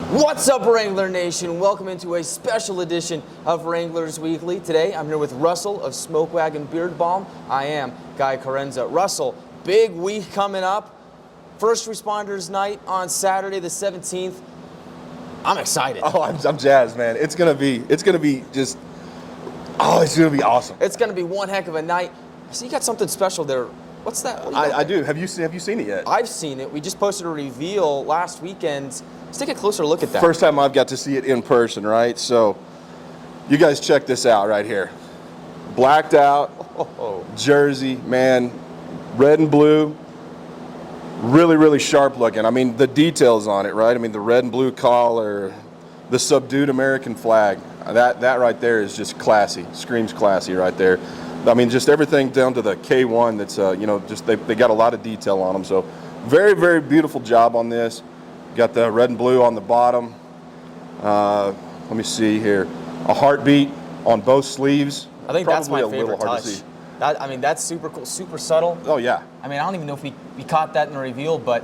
What's up, Wrangler Nation? Welcome into a special edition of Wranglers Weekly. Today, I'm here with Russell of Smoke Wagon Beard Balm. I am Guy Chiarenza. Russell, big week coming up. First Responders Night on Saturday the 17th. I'm excited. Oh, I'm jazzed, man. It's gonna be just, it's gonna be awesome. It's gonna be one heck of a night. I see you got something special there. What's that? I do. Have you seen it yet? I've seen it. We just posted a reveal last weekend. Let's take a closer look at that. First time I've got to see it in person, right? So, you guys check this out right here. Blacked out jersey, man, red and blue. Really, really sharp looking. I mean, the details on it, right? I mean, the red and blue collar, the subdued American flag. That right there is just classy. Screams classy right there. I mean, just everything down to the K1. That's just they got a lot of detail on them. So, very, very beautiful job on this. Got the red and blue on the bottom. Let me see here. A heartbeat on both sleeves. I think that's my favorite touch. That's super cool, super subtle. Oh, yeah. I mean, I don't even know if we caught that in the reveal, but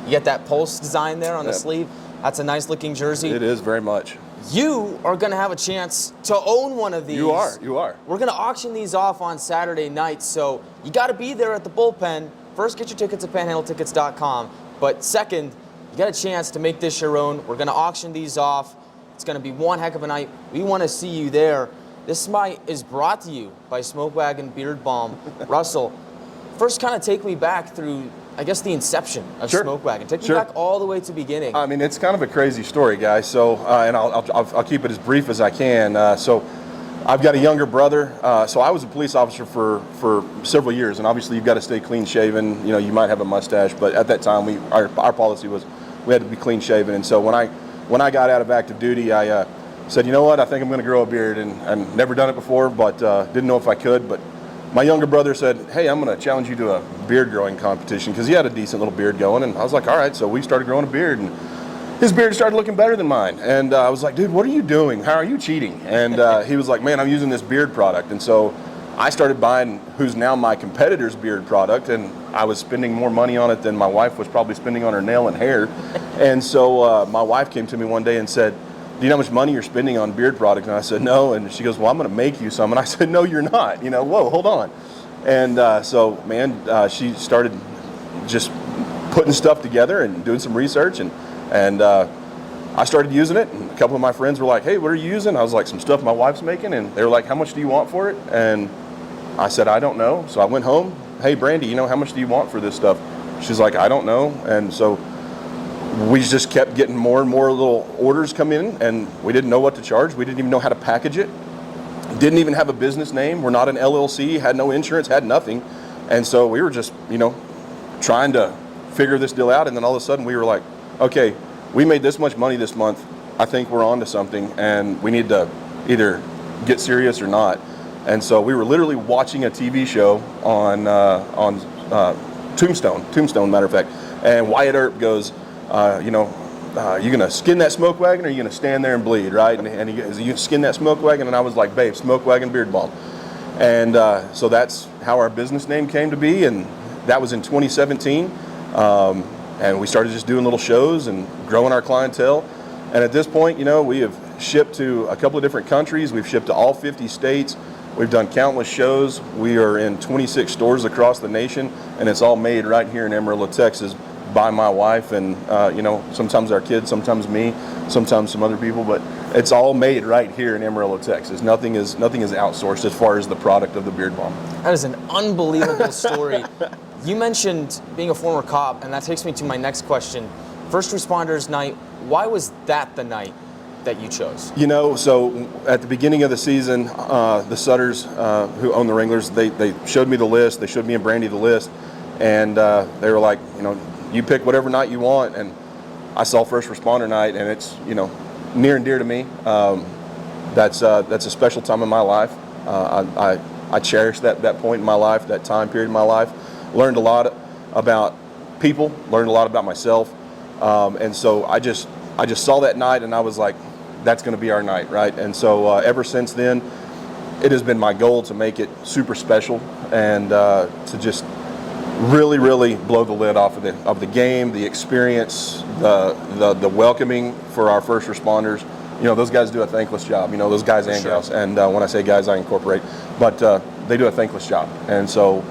you get that pulse design there on the sleeve. That's a nice looking jersey. It is very much. You are going to have a chance to own one of these. You are. We're going to auction these off on Saturday night, so you got to be there at the bullpen. First, get your tickets at panhandletickets.com, but second, you got a chance to make this your own. We're going to auction these off. It's going to be one heck of a night. We want to see you there. This night is brought to you by Smoke Wagon Beard Balm. Russell, first kind of take me back through, I guess, the inception of Smoke Wagon. Take me back all the way to the beginning. I mean, it's kind of a crazy story, guys. So, and I'll keep it as brief as I can. So, I've got a younger brother. So I was a police officer for several years, and obviously you've got to stay clean shaven. You know, you might have a mustache, but at that time, our policy was we had to be clean shaven. And so when I got out of active duty, I said, you know what, I think I'm going to grow a beard, and never done it before, but didn't know if I could. But my younger brother said, hey, I'm going to challenge you to a beard growing competition, because he had a decent little beard going. And I was like, all right. So we started growing a beard, and his beard started looking better than mine. And I was like, dude, what are you doing? How are you cheating? And he was like, man, I'm using this beard product. And so I started buying who's now my competitor's beard product, and I was spending more money on it than my wife was probably spending on her nail and hair. And so my wife came to me one day and said, do you know how much money you're spending on beard product? And I said, no. And she goes, well, I'm going to make you some. And I said, no, you're not. You know, whoa, hold on. And so, man, she started just putting stuff together and doing some research, and I started using it, and a couple of my friends were like, hey, what are you using? I was like, some stuff my wife's making, and they were like, how much do you want for it? And I said, I don't know. So I went home, hey, Brandy, you know, how much do you want for this stuff? She's like, I don't know. And so we just kept getting more and more little orders come in, and we didn't know what to charge. We didn't even know how to package it. Didn't even have a business name. We're not an LLC, had no insurance, had nothing. And so we were just, trying to figure this deal out. And then all of a sudden we were like, okay, we made this much money this month. I think we're on to something, and we need to either get serious or not. And so we were literally watching a TV show on Tombstone, matter of fact. And Wyatt Earp goes, you gonna skin that smoke wagon, or you gonna stand there and bleed, right? And he goes, you skin that smoke wagon? And I was like, babe, Smoke Wagon Beard Balm. And so that's how our business name came to be, and that was in 2017. And we started just doing little shows and growing our clientele. And at this point, we have shipped to a couple of different countries. We've shipped to all 50 states. We've done countless shows. We are in 26 stores across the nation, and it's all made right here in Amarillo, Texas, by my wife, and sometimes our kids, sometimes me, sometimes some other people, but it's all made right here in Amarillo, Texas. Nothing is outsourced as far as the product of the beard balm. That is an unbelievable story. You mentioned being a former cop, and that takes me to my next question. First Responders Night, why was that the night that you chose? So at the beginning of the season, the Sutters, who own the Wranglers, they showed me the list. They showed me and Brandy the list, and they were like, you pick whatever night you want. And I saw First Responder Night, and it's near and dear to me. That's a special time in my life. I cherish that point in my life, that time period in my life. Learned a lot about people, learned a lot about myself, and so I just saw that night, and I was like, that's going to be our night, right? And so ever since then, it has been my goal to make it super special, and to just really blow the lid off of the game, the experience, the welcoming for our first responders. Those guys do a thankless job. Those guys and gals. And when I say guys, I incorporate, but they do a thankless job. And so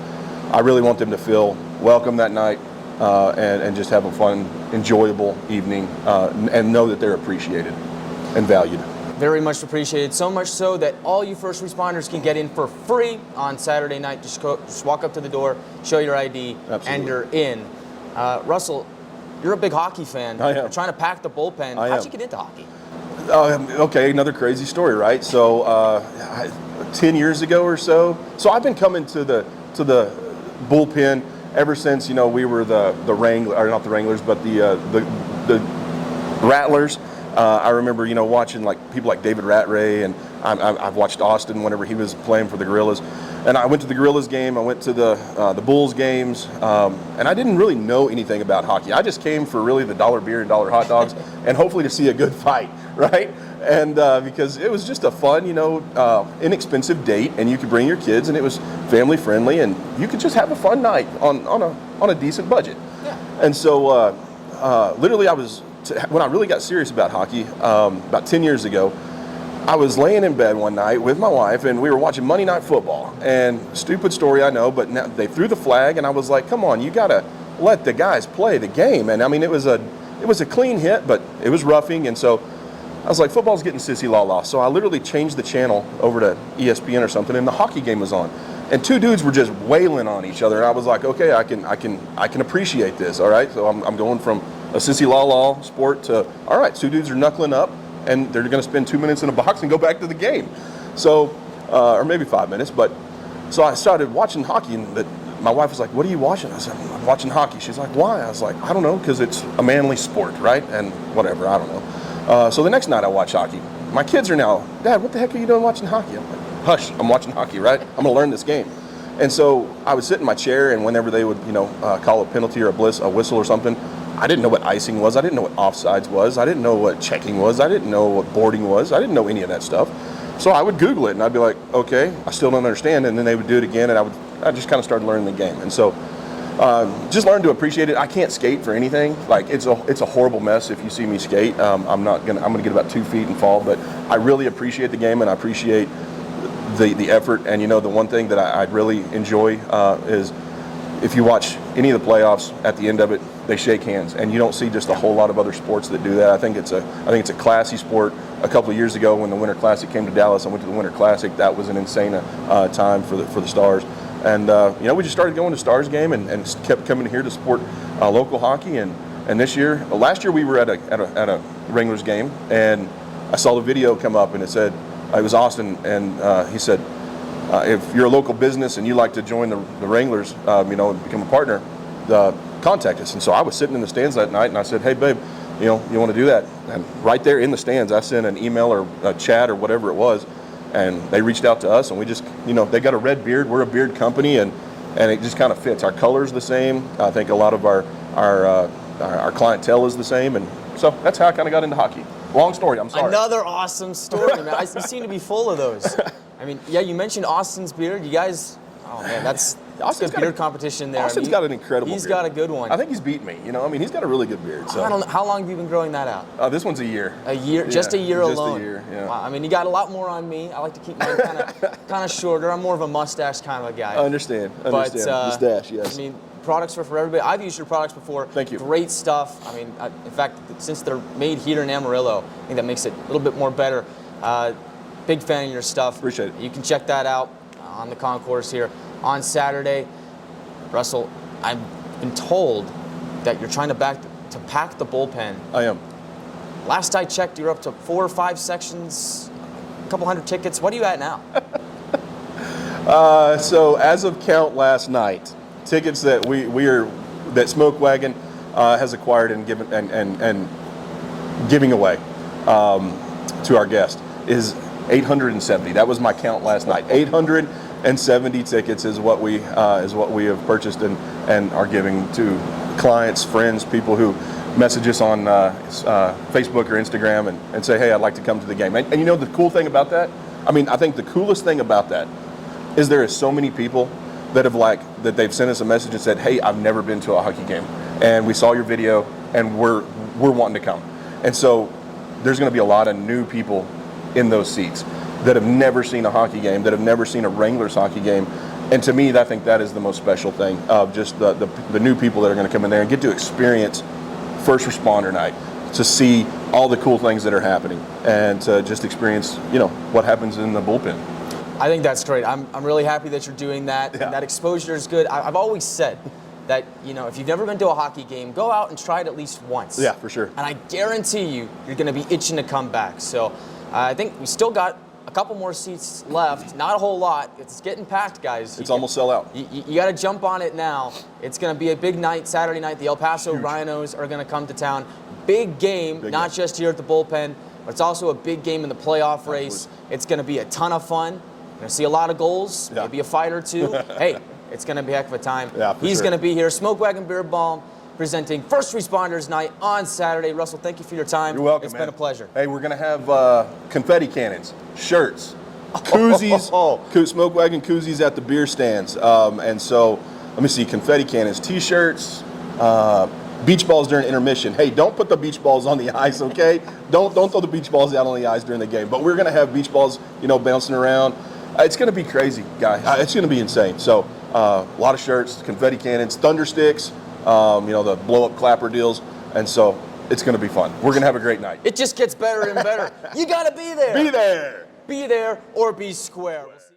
I really want them to feel welcome that night and just have a fun, enjoyable evening and know that they're appreciated and valued. Very much appreciated, so much so that all you first responders can get in for free on Saturday night. Just walk up to the door, show your ID, Absolutely. And you're in. Russell, you're a big hockey fan. I am. You're trying to pack the bullpen. I How'd am. you get into hockey? Okay, another crazy story, right? So 10 years ago or so. So I've been coming to the bullpen ever since we were the Wranglers, or not the Wranglers, but the Rattlers. I remember watching people like David Rattray, and I've watched Austin whenever he was playing for the Gorillas. And I went to the Gorillas game. I went to the Bulls games, and I didn't really know anything about hockey. I just came for really the dollar beer and dollar hot dogs, and hopefully to see a good fight, right? And because it was just a fun, inexpensive date, and you could bring your kids, and it was family friendly, and you could just have a fun night on a decent budget. Yeah. And so literally, when I really got serious about hockey about 10 years ago, I was laying in bed one night with my wife, and we were watching Monday Night Football. And stupid story, I know, but now they threw the flag, and I was like, "Come on, you gotta let the guys play the game." And I mean, it was a clean hit, but it was roughing, and so I was like, "Football's getting sissy la la." So I literally changed the channel over to ESPN or something, and the hockey game was on, and two dudes were just wailing on each other. And I was like, "Okay, I can appreciate this." All right, so I'm going from a sissy la la sport to, all right, two dudes are knuckling up, and they're going to spend 2 minutes in a box and go back to the game. So, or maybe 5 minutes. But so I started watching hockey, and my wife was like, "What are you watching?" I said, "I'm watching hockey." She's like, "Why?" I was like, "I don't know, because it's a manly sport, right?" And whatever, I don't know. So the next night I watch hockey. My kids are now, "Dad, what the heck are you doing watching hockey?" I'm like, "Hush, I'm watching hockey, right? I'm going to learn this game." And so I would sit in my chair, and whenever they would, call a penalty or a whistle or something, I didn't know what icing was. I didn't know what offsides was. I didn't know what checking was. I didn't know what boarding was. I didn't know any of that stuff. So I would Google it, and I'd be like, "Okay, I still don't understand." And then they would do it again, and I just kind of started learning the game. And so just learned to appreciate it. I can't skate for anything. Like it's a horrible mess if you see me skate. I'm gonna get about 2 feet and fall. But I really appreciate the game, and I appreciate the effort. And the one thing that I really enjoy is if you watch any of the playoffs, at the end of it, they shake hands, and you don't see just a whole lot of other sports that do that. I think it's a classy sport. A couple of years ago, when the Winter Classic came to Dallas, I went to the Winter Classic. That was an insane time for the Stars, and we just started going to Stars game and kept coming here to support local hockey. And last year we were at a Wranglers game, and I saw the video come up, and it said it was Austin, and he said, if you're a local business and you like to join the Wranglers, become a partner, contact us. And so I was sitting in the stands that night, and I said, "Hey, babe, you want to do that?" And right there in the stands, I sent an email or a chat or whatever it was, and they reached out to us, and we just, they got a red beard. We're a beard company, and it just kind of fits. Our color's the same. I think a lot of our clientele is the same, and so that's how I kind of got into hockey. Long story, I'm sorry. Another awesome story, man. You seem to be full of those. I mean, yeah, you mentioned Austin's beard. You guys, oh man, that's a beard competition there. Austin's got an incredible beard. He's got a good one. I think he's beat me. He's got a really good beard. So. I don't know. How long have you been growing that out? This one's a year. A year? Just a year alone? Just a year, yeah. Wow. I mean, you got a lot more on me. I like to keep mine kind of shorter. I'm more of a mustache kind of a guy. I understand. Mustache, yes. I mean, products are for everybody. I've used your products before. Thank you. Great stuff. I mean, in fact, since they're made here in Amarillo, I think that makes it a little bit more better. Big fan of your stuff. Appreciate it. You can check that out on the concourse here on Saturday. Russell, I've been told that you're trying to pack the bullpen. I am. Last I checked, you're up to 4 or 5 sections, a couple hundred tickets. What are you at now? So as of count last night, tickets that that Smoke Wagon has acquired and given and giving away to our guest is 870. That was my count last night. 870 tickets is what we have purchased and are giving to clients, friends, people who message us on Facebook or Instagram and say, "Hey, I'd like to come to the game." And the cool thing about that, I think the coolest thing about that is there is so many people that they've sent us a message and said, "Hey, I've never been to a hockey game, and we saw your video, and we're wanting to come. And so there's going to be a lot of new people in those seats that have never seen a hockey game, that have never seen a Wranglers hockey game. And to me, I think that is the most special thing of just the new people that are going to come in there and get to experience first responder night, to see all the cool things that are happening, and to just experience, what happens in the bullpen. I think that's great. I'm really happy that you're doing that. Yeah. And that exposure is good. I've always said that, if you've never been to a hockey game, go out and try it at least once. Yeah, for sure. And I guarantee you're going to be itching to come back. So I think we still got a couple more seats left. Not a whole lot. It's getting packed, guys. It's almost sell out. You got to jump on it now. It's going to be a big night, Saturday night. The El Paso Rhinos are going to come to town. Big game, not just here at the bullpen, but it's also a big game in the playoff race. It's going to be a ton of fun. You're going to see a lot of goals, maybe a fight or two. Hey, it's going to be a heck of a time. Yeah, He's sure. going to be here. Smoke Wagon Beard Balm presenting First Responders Night on Saturday. Russell, thank you for your time. You're welcome, It's man. been a pleasure. Hey, we're going to have confetti cannons, shirts, koozies, Smoke Wagon koozies at the beer stands. And so, let me see, confetti cannons, T-shirts, beach balls during intermission. Hey, don't put the beach balls on the ice, okay? Don't throw the beach balls out on the ice during the game. But we're going to have beach balls, bouncing around. It's going to be crazy, guys. It's going to be insane. So, a lot of shirts, confetti cannons, thunder sticks, the blow-up clapper deals. And so, it's going to be fun. We're going to have a great night. It just gets better and better. You got to be there. Be there. Be there or be square. We'll see